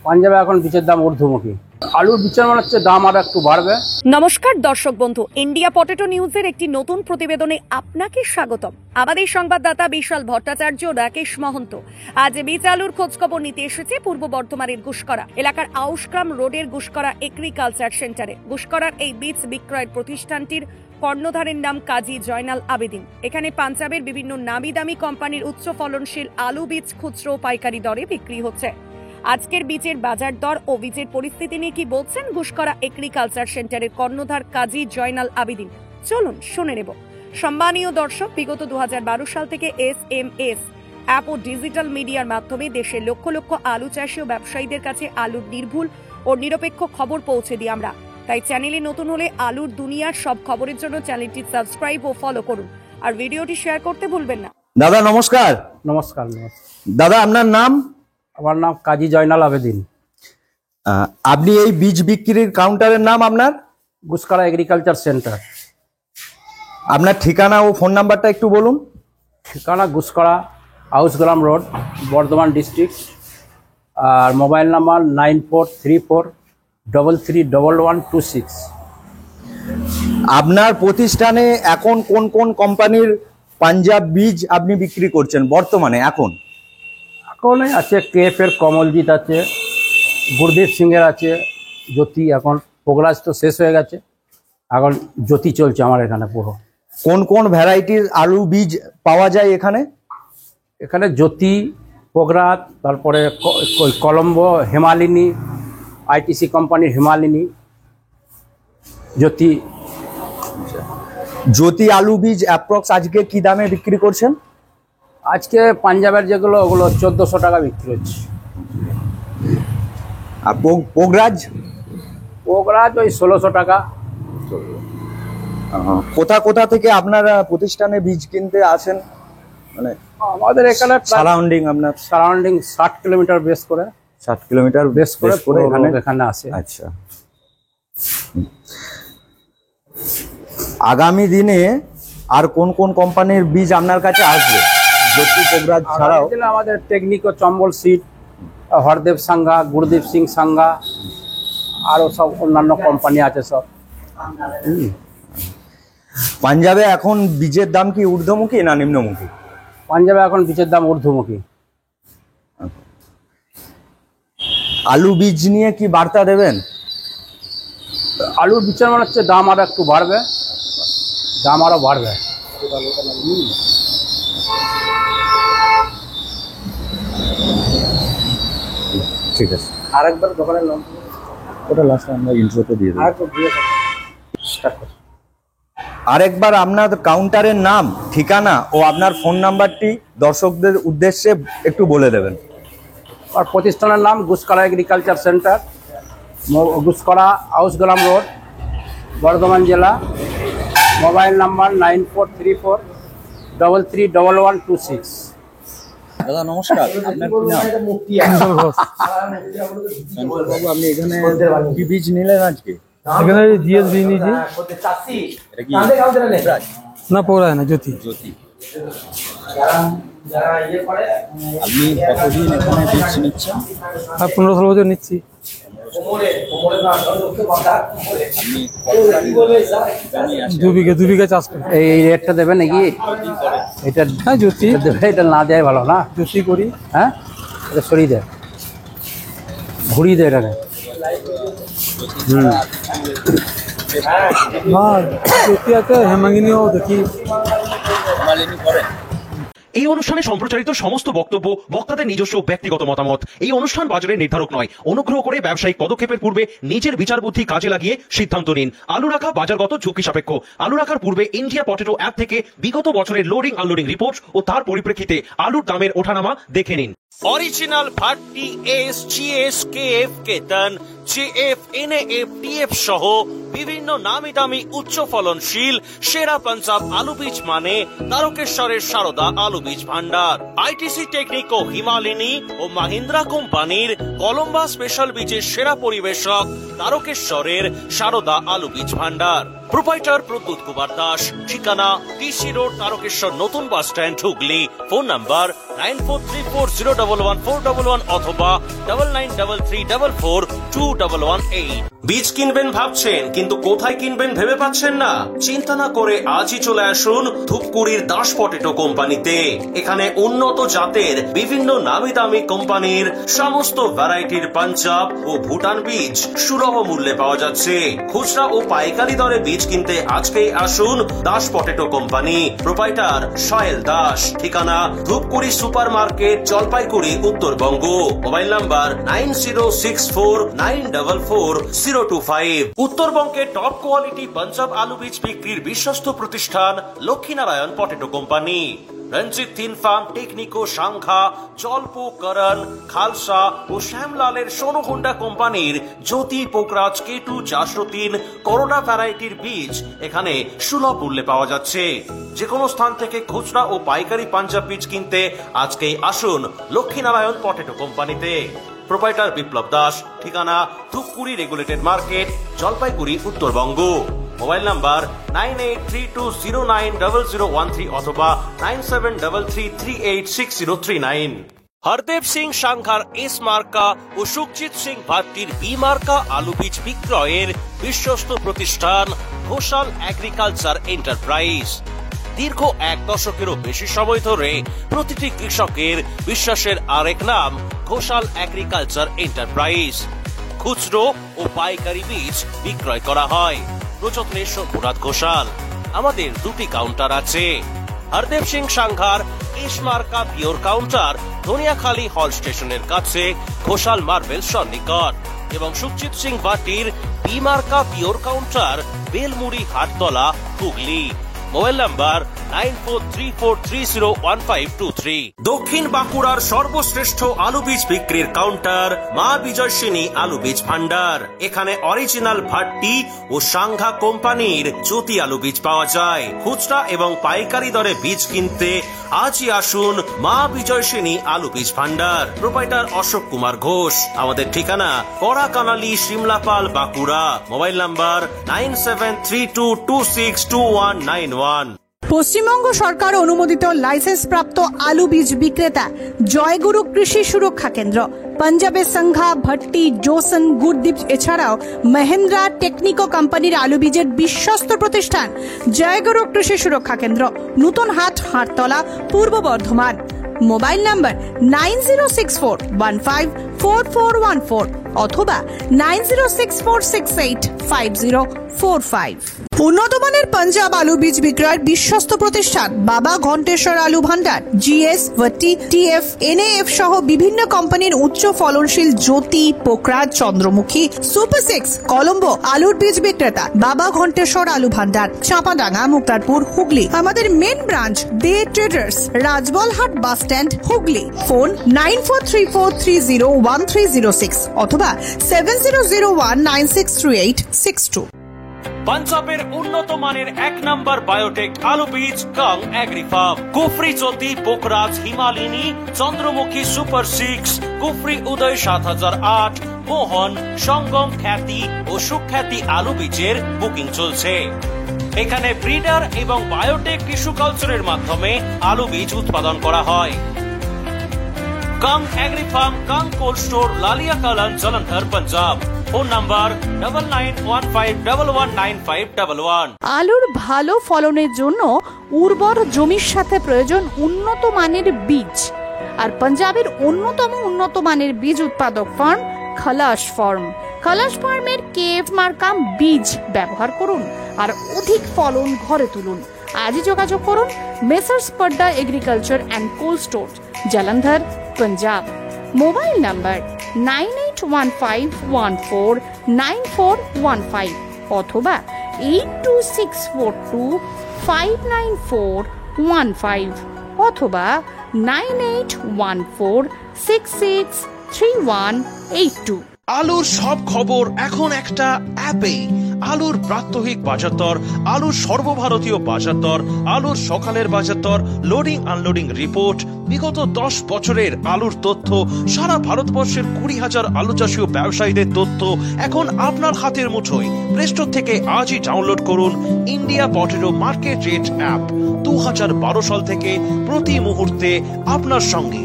পাঞ্জাবে এখন বীজের দাম ঊর্ধ্বমুখী। আলুর বীজের মনে হচ্ছে দাম আরো একটু বাড়বে। নমস্কার দর্শক বন্ধু, ইন্ডিয়া পটেটো নিউজের একটি নতুন প্রতিবেদনে আপনাকে স্বাগতম। আমাদের সংবাদদাতা বিশাল ভট্টাচার্য, রাকেশ মহন্ত আজ বীজ আলুর খোঁজখবর নিতে এসেছে পূর্ব বর্ধমানের গুসকরা এলাকার আউশগ্রাম রোডের গুসকরা এগ্রিকালচার সেন্টারে। গুসকরার এই বীজ বিক্রয়ের প্রতিষ্ঠানটির কর্ণধারের নাম কাজী জয়নাল আবেদিন। এখানে পাঞ্জাবের বিভিন্ন নামি দামি কোম্পানির উচ্চ ফলনশীল আলু বীজ খুচরো পাইকারি দরে বিক্রি হচ্ছে। আজকের বীজের বাজার দর ও বীজের পরিস্থিতি নিয়ে কি বলছেন গুসকরা এগ্রিকালচার সেন্টারের কর্ণধার কাজী জয়নাল আবেদিন, চলুন শুনে নেব। সম্মানীয় দর্শক, বিগত 2012 সাল থেকে SMS অ্যাপ ও ডিজিটাল মিডিয়ার মাধ্যমে দেশের লক্ষ লক্ষ আলু চাষী ও ব্যবসায়ীদের কাছে আলুর নির্ভুল ও নিরপেক্ষ খবর পৌঁছে দিই আমরা। তাই চ্যানেলে নতুন হলে আলুর দুনিয়ার সব খবরের জন্য চ্যানেলটি সাবস্ক্রাইব ও ফলো করুন, আর ভিডিওটি শেয়ার করতে ভুলবেন না। দাদা নমস্কার। নমস্কার। দাদা আপনার নাম? আমার নাম কাজী জয়নাল আবেদিন। আপনি এই বীজ বিক্রির কাউন্টারের নাম আপনার? Guskara agriculture centre. আপনার ঠিকানা ও ফোন নাম্বারটা একটু বলুন। ঠিকানা গুসকরা আউশগ্রাম রোড, বর্ধমান ডিস্ট্রিক্ট। আর মোবাইল নাম্বার 9434331126। আপনার প্রতিষ্ঠানে এখন কোন কোন কোম্পানির পাঞ্জাব বীজ আপনি বিক্রি করছেন বর্তমানে? এখন আছে KF এর কমলজিৎ আছে, গুরদীপ সিং এর আছে, জ্যোতি। এখন পোগরাজ তো শেষ হয়ে গেছে, এখন জ্যোতি চলছে আমার এখানে পুরো। কোন কোন ভ্যারাইটির আলু বীজ পাওয়া যায় এখানে? এখানে জ্যোতি, পোগরাজ, তারপরে কলম্বো, হেমালিনী, ITC কোম্পানির হেমালিনী, জ্যোতি। জ্যোতি আলু বীজ অ্যাপ্রক্স আজকে কি দামে বিক্রি করছেন? আজকে পাঞ্জাবের যেগুলো ওগুলো 1400 টাকা বিক্রি হচ্ছে। আর পোগরাজ? পোগরাজ ওই 1600 টাকা। কোথা কোথা থেকে আপনারা প্রতিষ্ঠানে বীজ কিনতে আসেন? মানে আমাদের এখানে সারাউন্ডিং, আপনার সারাউন্ডিং 60 কিলোমিটার বেস করে, 60 কিলোমিটার বেস করে এখানে আসে। আচ্ছা, আগামী দিনে আর কোন কোন কোম্পানির বীজ আপনার কাছে আসবে জ্যোতি পোগরাজ ছাড়াও? আমাদের টেকনিক ও চম্বল সিড, হরদেব সাঙ্গা, গুরদীপ সিং সাঙ্গা, আরো সব অন্যান্য কোম্পানি আছে সব। পাঞ্জাবে এখন বীজের দাম কি ঊর্ধ্বমুখী না নিম্নমুখী? পাঞ্জাবে এখন বীজের দাম ঊর্ধ্বমুখী। আলু বীজ নিয়ে কি বার্তা দেবেন? আলুর বীজের মনে হচ্ছে দাম আরো একটু বাড়বে, দাম আরো বাড়বে। ঠিক আছে, আরেকবার দোকানের নাম ওটা লাস্ট আমরা ইন্ট্রোতে দিয়ে দেব। আরেকবার আপনার কাউন্টারের নাম, ঠিকানা ও আপনার ফোন নাম্বারটি দর্শকদের উদ্দেশ্যে একটু বলে দেবেন। আর প্রতিষ্ঠানের নাম Guskara agriculture centre, Guskara Aushgram road, Bardhaman জেলা। Mobile number 9434331126। দাদা নমস্কার, আপনার কি নাম? বাবু, আপনি এখানে কি বীজ নিলেন আজকে? এখানে জিএস বীজ নিয়েছি। এটা কি পোগরাজ? না, পোগরাজ না, জ্যোতি। জ্যোতি। আপনি কতদিন এখানে বীজ নিচ্ছেন? আর 15-16 বছর নিচ্ছি। আপনি 2 বিঘা চাষ করি। এই রেটটা দেবে নাকি? এটা হ্যাঁ, জ্যোতি দেবে, এটা না দেয় ভালো না। জ্যোতি করি। হ্যাঁ, এটা সরিয়ে দেয়, ঘুরিয়ে দেয় এটাকে। হ্যাঁ, জ্যোতি আছে, হেমাঙ্গিনীও দেখি। এই অনুষ্ঠানে সম্প্রচারিত সমস্ত বক্তব্য বক্তাদের নিজস্ব ব্যক্তিগত মতামত। এই অনুষ্ঠান বাজারের নির্ধারক নয়। অনুগ্রহ করে ব্যবসায়িক পদক্ষেপের পূর্বে নিজের বিচার বুদ্ধি কাজে লাগিয়ে সিদ্ধান্ত নিন। আলু রাখা বাজারগত ঝুঁকি সাপেক্ষ। আলু রাখার পূর্বে ইন্ডিয়া পটেটো অ্যাপ থেকে বিগত বছরের লোডিং আনলোডিং রিপোর্ট ও তার পরিপ্রেক্ষিতে আলুর দামের ওঠানামা দেখে নিন। Original Bhati S GS KF Ketan JF NAF TF सह বিভিন্ন নামি দামি উচ্চ ফলনশীল সেরা পাঞ্জাব আলু বীজ মানে তারকেশ্বরের সারদা আলু বীজ ভান্ডার। আইটিসি টেকনিকো, হিমালিনী ও মাহিন্দ্রা কোম্পানির কলম্বা স্পেশাল বীজের সেরা পরিবেশক তারকেশ্বরের সারদা আলু বীজ ভান্ডার। প্রোপাইটার প্রদ্যুৎ কুমার দাস, ঠিকানা টিসি রোড, তারকেশ্বর নতুন বাস স্ট্যান্ড, হুগলি। ফোন নাম্বার 9434011411 অথবা 9933442118। বীজ কিনবেন ভাবছেন কিন্তু কোথায় কিনবেন ভেবে পাচ্ছেন না? চিন্তা না করে আজই চলে আসুন ধূপগুড়ির দাস পটেটো কোম্পানিতে। এখানে উন্নত জাতের বিভিন্ন নামি দামি কোম্পানির সমস্ত ভ্যারাইটির পাঞ্জাব ও ভুটান বীজ সুলভ মূল্যে পাওয়া যাচ্ছে। খুচরা ও পাইকারি দরে বীজ কিনতে আজকেই আসুন Das potato company. Proprietor Sohel Das, ঠিকানা Dhupguri super market, Jalpaiguri, Uttarbanga. Mobile number 9064944025। উত্তরবঙ্গের টপ কোয়ালিটি পাঞ্জাব আলু বীজ বিক্রির বিশ্বস্ত প্রতিষ্ঠান লক্ষ্মীনারায়ণ পটেটো কোম্পানি। রঞ্জিত তিন ফার্ম, টেকনিকো, সাংঘা, জলপো, করণ, খালসা ও শ্যামলালের সোনু হোন্ডা কোম্পানির জ্যোতি, পোকরাজ, কেটু, 403 করোনা ভ্যারাইটির বীজ এখানে সুলভ মূল্যে পাওয়া যাচ্ছে। যে কোনো স্থান থেকে খুচরা ও পাইকারি পাঞ্জাব বীজ কিনতে আজকেই আসুন লক্ষ্মীনারায়ণ পটেটো কোম্পানিতে। প্রোপাইটার বিপ্লব দাস, ঠিকানা Dhupguri regulated market, Jalpaiguri, Uttarbanga. Mobile number 9832090013 অথবা 9733386039। হরদেব সিং সাংঘার এস মার্কা ও সুখজিৎ সিং ভাট্টির বি মার্কা আলু বীজ বিক্রয়ের বিশ্বস্ত প্রতিষ্ঠান ঘোষাল এগ্রিকালচার এন্টারপ্রাইজ। দীর্ঘ 1 দশকেরও বেশি সময় ধরে প্রতিটি কৃষকের বিশ্বাসের আরেক নাম ঘোষাল এগ্রিকালচার এন্টারপ্রাইজ। খুচরো ও পাইকারি বীজ বিক্রয় করা হয়। প্রযত্নে শম্ভুনাথ ঘোষাল। আমাদের 2টি কাউন্টার আছে। হরদেব সিং সাংঘার এস মার্কা পিওর কাউন্টার ধনিয়াখালী হল স্টেশনের কাছে, ঘোষাল মার্বেল সন্নিকট, এবং সুখজিৎ সিং ভাটির বি মার্কা pure counter Belmuri, Hattala, Hooghly. Mobile number 9434301523। দক্ষিণ বাঁকুড়ার সর্বশ্রেষ্ঠ আলু বীজ বিক্রির কাউন্টার মা বিজয়সিনী আলু বীজ ভান্ডার। এখানে অরিজিনাল ভাট্টি ও সাংঘা কোম্পানির জ্যোতি আলু বীজ পাওয়া যায়। খুচরা এবং পাইকারি দরে বীজ কিনতে আজই আসুন মা বিজয়সিনী আলু বীজ ভান্ডার। প্রোপাইটার অশোক কুমার ঘোষ। আমাদের ঠিকানা কড়াকানালি, শিমলাপাল, বাঁকুড়া। Mobile number 9732262191। পশ্চিমবঙ্গ সরকার অনুমোদিত লাইসেন্স প্রাপ্ত আলু বীজ বিক্রেতা জয়গুরু কৃষি সুরক্ষা কেন্দ্র, পাঞ্জাবের সংঘা, ভট্টি, জোসন, গুরদীপ এছাড়াও মহেন্দ্রা টেকনিকো কোম্পানির আলু বীজের বিশ্বস্ত প্রতিষ্ঠান জয়গুরু কৃষি সুরক্ষা কেন্দ্র, নতুন হাট, হাটতলা, পূর্ব বর্ধমান। মোবাইল নাম্বার 9064154414 অথবা 9064685045। উন্নত মানের পাঞ্জাব আলু বীজ বিক্রয়ের বিশ্বস্ত প্রতিষ্ঠান বাবা ঘণ্টেশ্বর আলু ভান্ডার, জিএস, ভট্টি, টিএফ, এনএএফ সহ বিভিন্ন কোম্পানির উচ্চ ফলনশীল জ্যোতি, পোকরাজ, চন্দ্রমুখী, সুপার 6, কলম্বো আলুর বীজ বিক্রেতা বাবা ঘণ্টেশ্বর আলু ভান্ডার, চাঁপাডাঙ্গা, মুক্তারপুর, হুগলি। আমাদের main branch De traders, Rajbalhat bus stand, Hooghly. Phone 9434301306 অথবা 7001963862। পাঞ্জাবের উন্নত মানের 1 নম্বর বায়োটেক আলু বীজ কাং এগ্রি ফার্ম। কুফরি জ্যোতি, পোকরাজ, হিমালিনী, চন্দ্রমুখী, সুপার 6, কুফরি উদয় 7008, মোহন, সঙ্গম, খ্যাতি ও সুখ্যাতি আলু বীজের বুকিং চলছে। এখানে ব্রিডার এবং বায়োটেক টিস্যু কালচারের মাধ্যমে আলু বীজ উৎপাদন করা হয়। Kang agri farm, Kang cold store, Lalia Kalan, Jalandhar, Punjab. Phone number 9915119511। আলুর ভালো ফলনের জন্য উর্বর জমির সাথে প্রয়োজন উন্নত মানের বীজ। আর পাঞ্জাবের অন্যতম উন্নত মানের বীজ উৎপাদক ফার্ম খালাস ফার্ম। খালাস ফার্মের কেএফ মার্কা বীজ ব্যবহার করুন আর অধিক ফলন ঘরে তুলুন। আজই যোগাযোগ করুন messrs Padda agriculture and cold store, Jalandhar, Punjab. Mobile number 9815149415 অথবা 8264259415 অথবা 9814663182। আলুর সব খবর এখন একটা অ্যাপে। আলুর প্রাত্যহিক বাজার দর, আলুর সর্বভারতীয় বাজার দর, আলুর সকালের বাজার দর, লোডিং আনলোডিং রিপোর্ট, বিগত 10 বছরের আলুর তথ্য, সারা ভারতবর্ষের 20,000 আলু চাষী ও ব্যবসায়ীদের তথ্য এখন আপনার হাতের মুঠোয়। প্লে স্টোর থেকে আজই ডাউনলোড করুন India potato market rate app. 2012 সাল থেকে প্রতি মুহূর্তে আপনার সঙ্গে।